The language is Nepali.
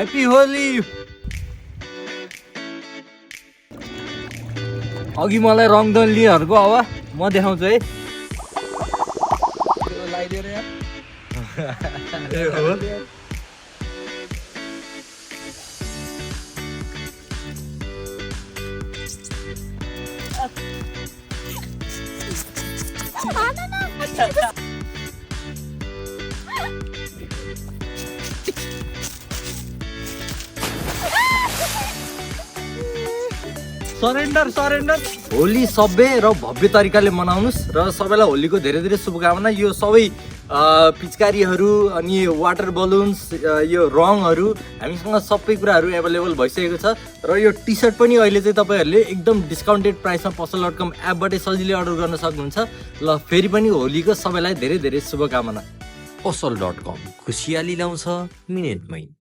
ह्याप्पी होली। अघि मलाई रङ दल्नेहरूको अब म देखाउँछु है। लगाइदिएर यार सरेन्डर सरेन्डर। होली सभ्य र भव्य तरिकाले मनाउनुस् र सबैलाई होलीको धेरै धेरै शुभकामना। यो सबै पिचकारीहरू अनि वाटर बलुन्स यो रङहरू हामीसँग सबै कुराहरू एभाइलेबल भइसकेको छ र यो टी सर्ट पनि अहिले चाहिँ तपाईँहरूले एकदम डिस्काउन्टेड प्राइसमा पसल.com एपबाटै सजिलै अर्डर गर्न सक्नुहुन्छ। ल फेरि पनि होलीको सबैलाई धेरै धेरै शुभकामना। पसल.com खुसियाली ल्याउँछ मिनेटमै।